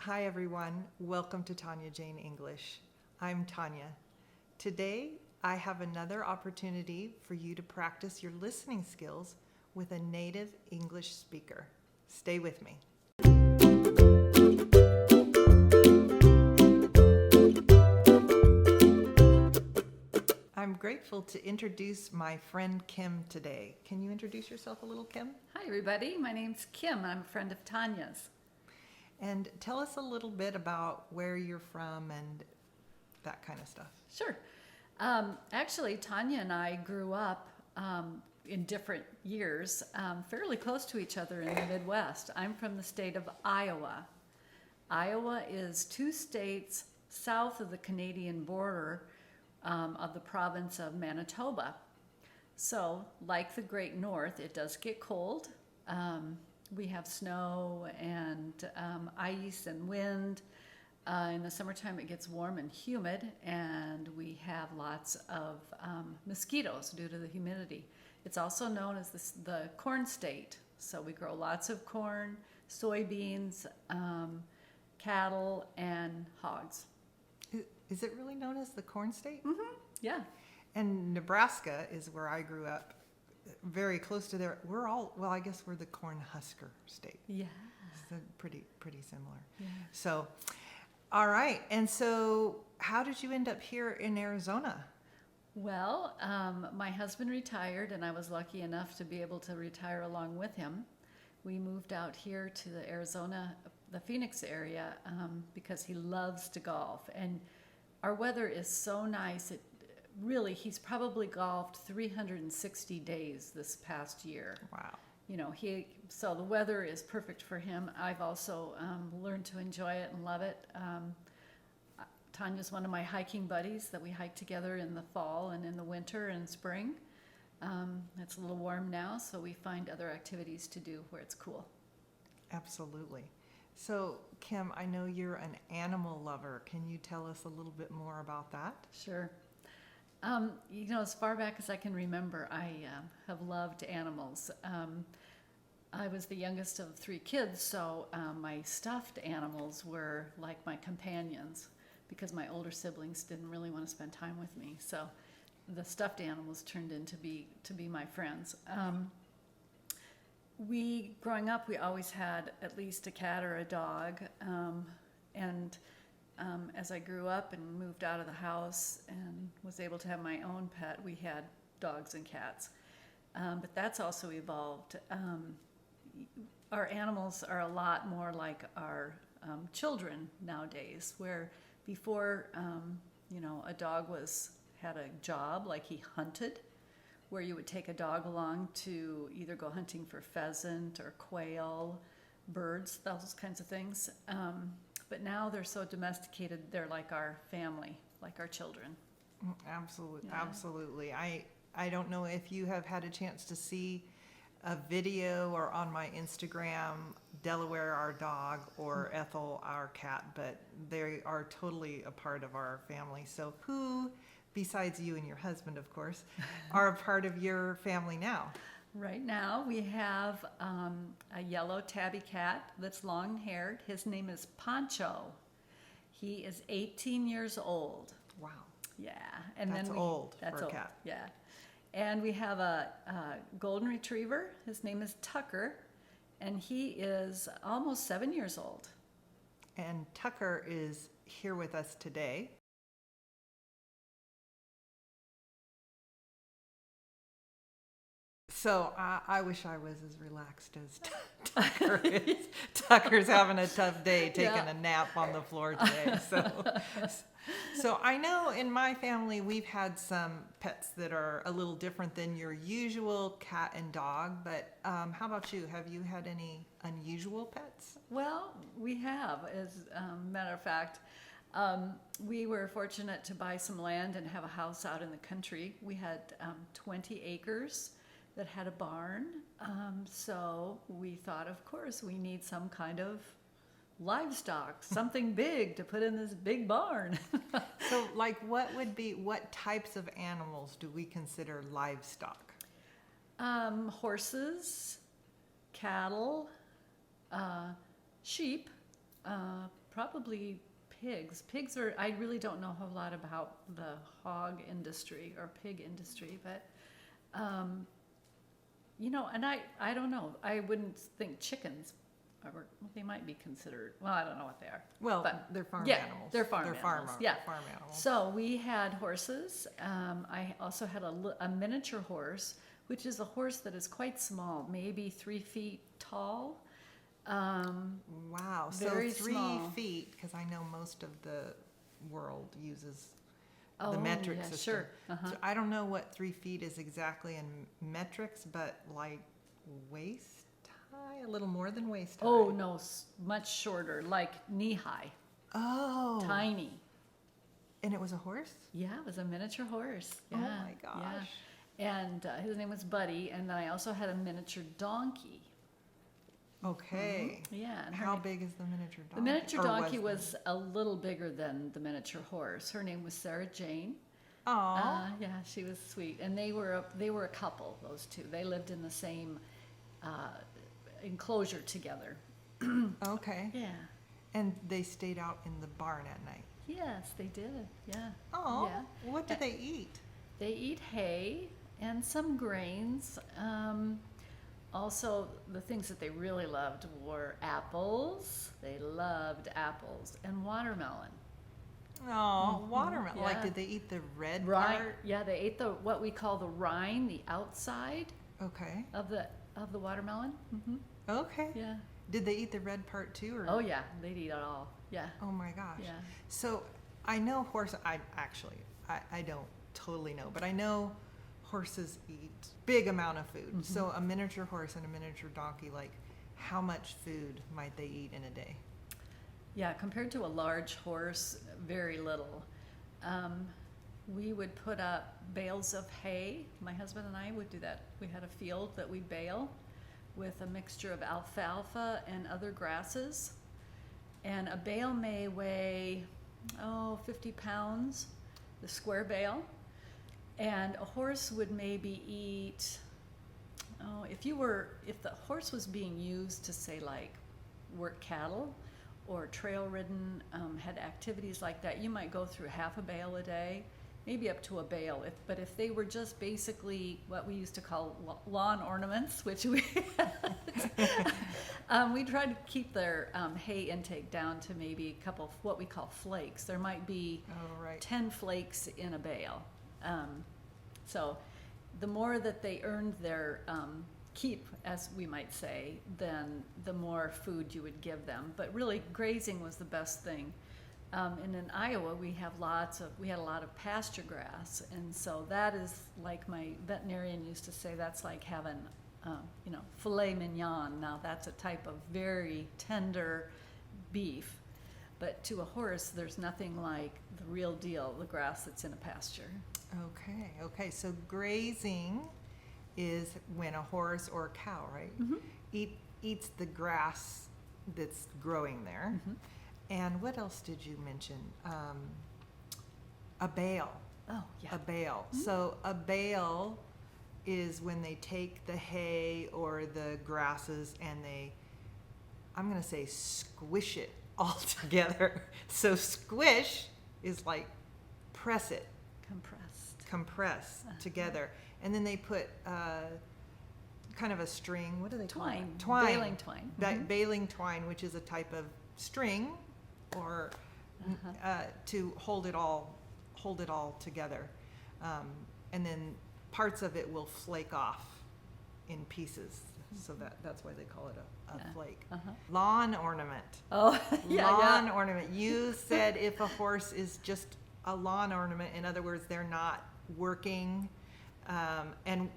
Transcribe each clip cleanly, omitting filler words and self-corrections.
Hi everyone, welcome to Tanya Jane English. I'm Tanya. Today I have another opportunity for you to practice your listening skills with a native English speaker. Stay with me. I'm grateful to introduce my friend Kim today. Can you introduce yourself a little, Kim? Hi everybody, my name's Kim. I'm a friend of Tanya's. And tell us a little bit about where you're from and that kind of stuff. Sure. Actually, Tanya and I grew up in different years, fairly close to each other in the Midwest. I'm from the state of Iowa. Iowa is 2 states south of the Canadian border of the province of Manitoba. So, like the Great North, it does get cold. We have snow and ice and wind. In the summertime, it gets warm and humid, and we have lots of mosquitoes due to the humidity. It's also known as the corn state. So we grow lots of corn, soybeans, cattle, and hogs. Is it really known as the corn state? Mm-hmm. Yeah. And Nebraska is where I grew up, very close to there. I guess we're the corn husker state. Yeah. So pretty similar. Yeah. So, all right. And so how did you end up here in Arizona? Well, my husband retired, and I was lucky enough to be able to retire along with him. We moved out here to the Arizona, the Phoenix area, because he loves to golf. And our weather is so nice. He's probably golfed 360 days this past year. Wow. So the weather is perfect for him. I've also learned to enjoy it and love it. Tanya's one of my hiking buddies that we hike together in the fall and in the winter and spring. It's a little warm now, so we find other activities to do where it's cool. Absolutely. So, Kim, I know you're an animal lover. Can you tell us a little bit more about that? Sure. As far back as I can remember, I have loved animals. I was the youngest of 3 kids, so my stuffed animals were like my companions because my older siblings didn't really want to spend time with me. So the stuffed animals turned into to be my friends. Growing up, we always had at least a cat or a dog, and as I grew up and moved out of the house and was able to have my own pet, we had dogs and cats. But that's also evolved. Our animals are a lot more like our children nowadays, where before, a dog had a job, like he hunted, where you would take a dog along to either go hunting for pheasant or quail, birds, those kinds of things. But now they're so domesticated, they're like our family, like our children. Absolutely. Yeah. Absolutely. I don't know if you have had a chance to see a video or on my Instagram, Delaware, our dog, or Ethel, our cat, but they are totally a part of our family. So who, besides you and your husband, of course, are a part of your family now? Right now we have a yellow tabby cat that's long-haired. His name is Pancho. He is 18 years old. Wow. Yeah. That's old for a cat. Yeah. And we have a golden retriever. His name is Tucker, and he is almost 7 years old. And Tucker is here with us today. So I wish I was as relaxed as Tucker is. Tucker's having a tough day taking a nap on the floor today. So I know in my family we've had some pets that are a little different than your usual cat and dog. But how about you? Have you had any unusual pets? Well, we have. As a matter of fact, we were fortunate to buy some land and have a house out in the country. We had 20 acres that had a barn. So we thought, of course, we need some kind of livestock, something big to put in this big barn. So, what types of animals do we consider livestock? Horses, cattle, sheep, probably pigs. Pigs are, I really don't know a whole lot about the hog industry or pig industry, but, you know, and I don't know. I wouldn't think chickens are, they might be considered, well, I don't know what they are. Well, But, they're farm yeah, animals. they're farm animals, yeah. Farm animals. So we had horses. I also had a miniature horse, which is a horse that is quite small, maybe 3 feet tall. Wow. So Very 3 small. feet, because I know most of the world uses Oh, the metric yeah, system. sure. Uh-huh. So I don't know what 3 feet is exactly in metrics, but like waist high, a little more than waist high. Oh, no, much shorter, like knee high, Oh. tiny. And it was a horse? Yeah, it was a miniature horse. Oh Yeah, my gosh. yeah. And his name was Buddy, and then I also had a miniature donkey. Okay. Yeah. And How big is the miniature donkey? the miniature Or donkey the- was a little bigger than the miniature horse. Her name was Sarah Jane. Aw. Yeah, she was sweet, and they were a couple. Those two, they lived in the same enclosure together. Okay. Yeah. And they stayed out in the barn at night. Yes, they did. Yeah. Oh. Yeah. What did they eat? They eat hay and some grains. Also, the things that they really loved were apples. They loved apples and watermelon. Oh, watermelon. yeah. Like, did they eat the red Rind. part? Yeah, they ate what we call the rind, the outside Okay. of the watermelon. Mm-hmm. Okay. Yeah. Did they eat the red part too? Or? Oh yeah, they'd eat it all. Yeah. Oh my gosh. Yeah. So I know I don't totally know, but I know horses eat big amount of food. Mm-hmm. So a miniature horse and a miniature donkey, like how much food might they eat in a day? Yeah, compared to a large horse, very little. We would put up bales of hay. My husband and I would do that. We had a field that we'd bale with a mixture of alfalfa and other grasses. And a bale may weigh, 50 pounds, the square bale. And a horse would maybe eat, if the horse was being used to, say, like, work cattle or trail ridden, had activities like that, you might go through half a bale a day, maybe up to a bale. But if they were just basically what we used to call lawn ornaments, which we we tried to keep their hay intake down to maybe a couple, what we call flakes. There might be Oh, right. 10 flakes in a bale. So the more that they earned their keep, as we might say, then the more food you would give them. But really, grazing was the best thing. And in Iowa, we had a lot of pasture grass, and so that is, like my veterinarian used to say, that's like having, filet mignon. Now that's a type of very tender beef, but to a horse, there's nothing like the real deal, the grass that's in a pasture. Okay. So grazing is when a horse or a cow, right, eats the grass that's growing there. Mm-hmm. And what else did you mention? A bale. Oh, yeah. A bale. Mm-hmm. So a bale is when they take the hay or the grasses and I'm going to say squish it all together. So squish is like press it, compress together. And then they put kind of a string, what do they call it? Twine. Baling twine. Mm-hmm. Baling twine, which is a type of string or to hold it all together. And then parts of it will flake off in pieces. So that's why they call it a flake. Lawn ornament. Oh, yeah. Lawn ornament. You said if a horse is just a lawn ornament, in other words, they're not working. And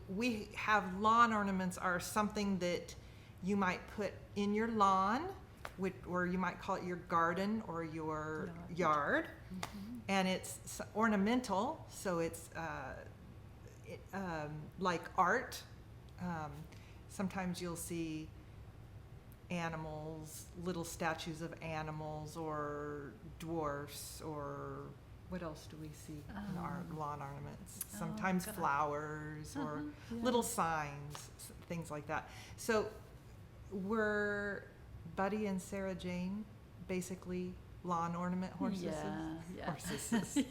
we have lawn ornaments are something that you might put in your lawn, or you might call it your garden or your yard. Mm-hmm. And it's ornamental, so it's like art. Sometimes you'll see animals, little statues of animals or dwarfs, or what else do we see in our lawn ornaments? Sometimes flowers or little signs, things like that. So were Buddy and Sarah Jane basically lawn ornament horses. Yeah. Horses.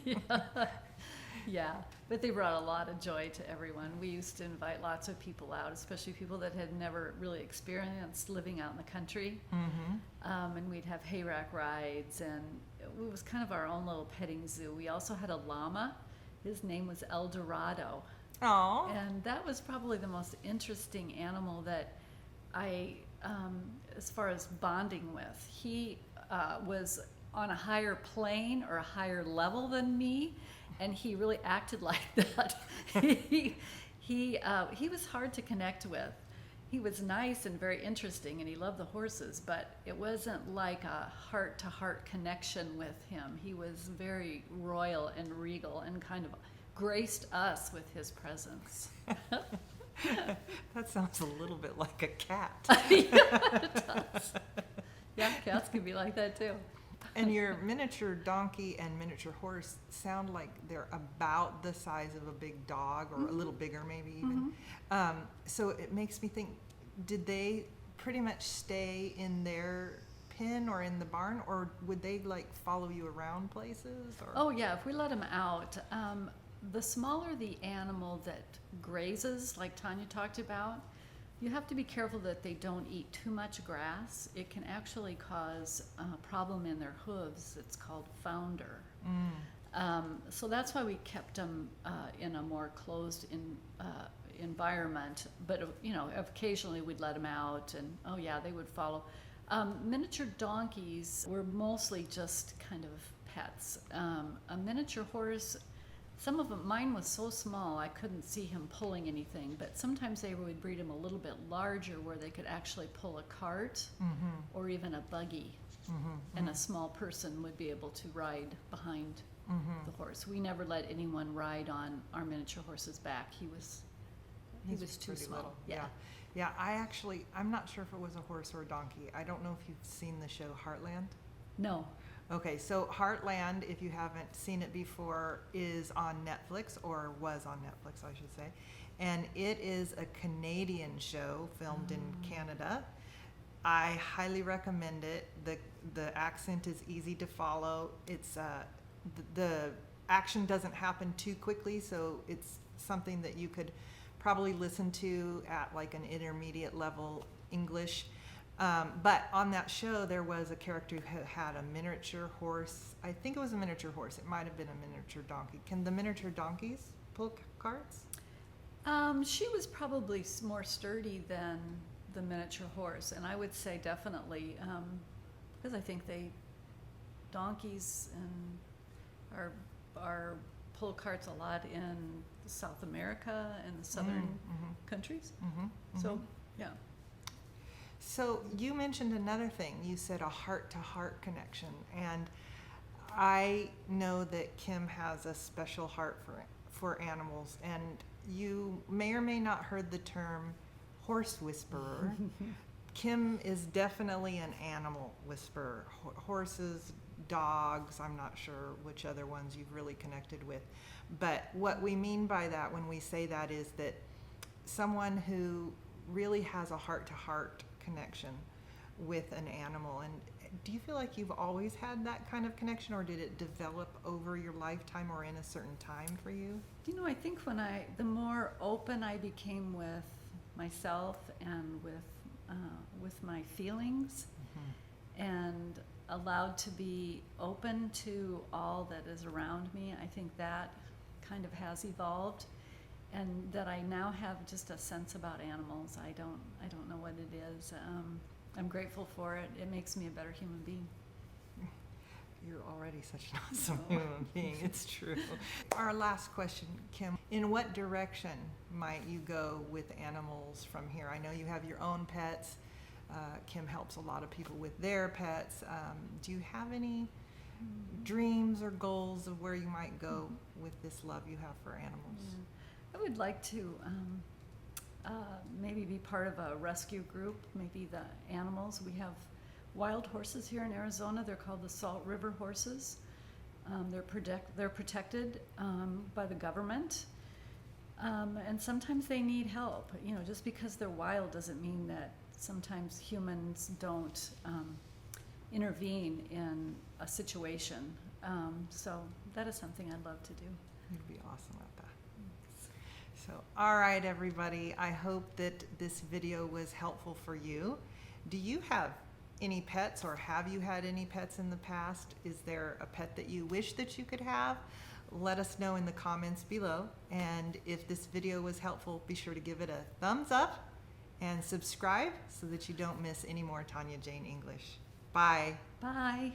Yeah, but they brought a lot of joy to everyone. We used to invite lots of people out, especially people that had never really experienced living out in the country. And we'd have hayrack rides, and it was kind of our own little petting zoo. We also had a llama. His name was El Dorado. Oh. And that was probably the most interesting animal that I, as far as bonding with. He was on a higher plane or a higher level than me, and he really acted like that. He was hard to connect with. He was nice and very interesting, and he loved the horses, but it wasn't like a heart-to-heart connection with him. He was very royal and regal and kind of graced us with his presence. That sounds a little bit like a cat. Yeah, it does. Yeah, cats can be like that too. And your miniature donkey and miniature horse sound like they're about the size of a big dog, or a little bigger maybe even. So it makes me think, did they pretty much stay in their pen or in the barn, or would they like follow you around places? Or? Oh yeah, if we let them out. The smaller the animal that grazes, like Tanya talked about, you have to be careful that they don't eat too much grass. It can actually cause a problem in their hooves. It's called founder. So that's why we kept them in a more closed environment. But occasionally we'd let them out, and oh yeah, they would follow. Miniature donkeys were mostly just kind of pets. A miniature horse. Some of them, mine was so small I couldn't see him pulling anything, but sometimes they would breed him a little bit larger where they could actually pull a cart or even a buggy, and a small person would be able to ride behind the horse. We never let anyone ride on our miniature horse's back. He was too small. Little. Yeah. Yeah, I'm not sure if it was a horse or a donkey. I don't know if you've seen the show Heartland. No. Okay, so Heartland, if you haven't seen it before, is on Netflix, or was on Netflix, I should say. And it is a Canadian show filmed in Canada. I highly recommend it. The accent is easy to follow. It's the action doesn't happen too quickly, so it's something that you could probably listen to at like an intermediate level English. But on that show, there was a character who had a miniature horse. I think it was a miniature horse. It might have been a miniature donkey. Can the miniature donkeys pull carts? She was probably more sturdy than the miniature horse, and I would say definitely, because I think donkeys are pull carts a lot in South America and the southern countries. So, yeah. So you mentioned another thing. You said a heart-to-heart connection, and I know that Kim has a special heart for animals, and you may or may not heard the term horse whisperer. Kim is definitely an animal whisperer. Horses, dogs, I'm not sure which other ones you've really connected with. But what we mean by that when we say that is that someone who really has a heart-to-heart connection with an animal. And do you feel like you've always had that kind of connection, or did it develop over your lifetime or in a certain time for you? I think the more open I became with myself and with my feelings, and allowed to be open to all that is around me, I think that kind of has evolved, and that I now have just a sense about animals. I don't know what it is. I'm grateful for it. It makes me a better human being. You're already such an awesome human being. It's true. Our last question, Kim. In what direction might you go with animals from here? I know you have your own pets. Kim helps a lot of people with their pets. Do you have any dreams or goals of where you might go with this love you have for animals? I would like to maybe be part of a rescue group, maybe the animals. We have wild horses here in Arizona. They're called the Salt River horses. They're protected by the government, and sometimes they need help. Just because they're wild doesn't mean that sometimes humans don't intervene in a situation. So that is something I'd love to do. You'd be awesome at that. So, all right, everybody. I hope that this video was helpful for you. Do you have any pets, or have you had any pets in the past? Is there a pet that you wish that you could have? Let us know in the comments below. And if this video was helpful, be sure to give it a thumbs up and subscribe so that you don't miss any more Tanya Jane English. Bye. Bye.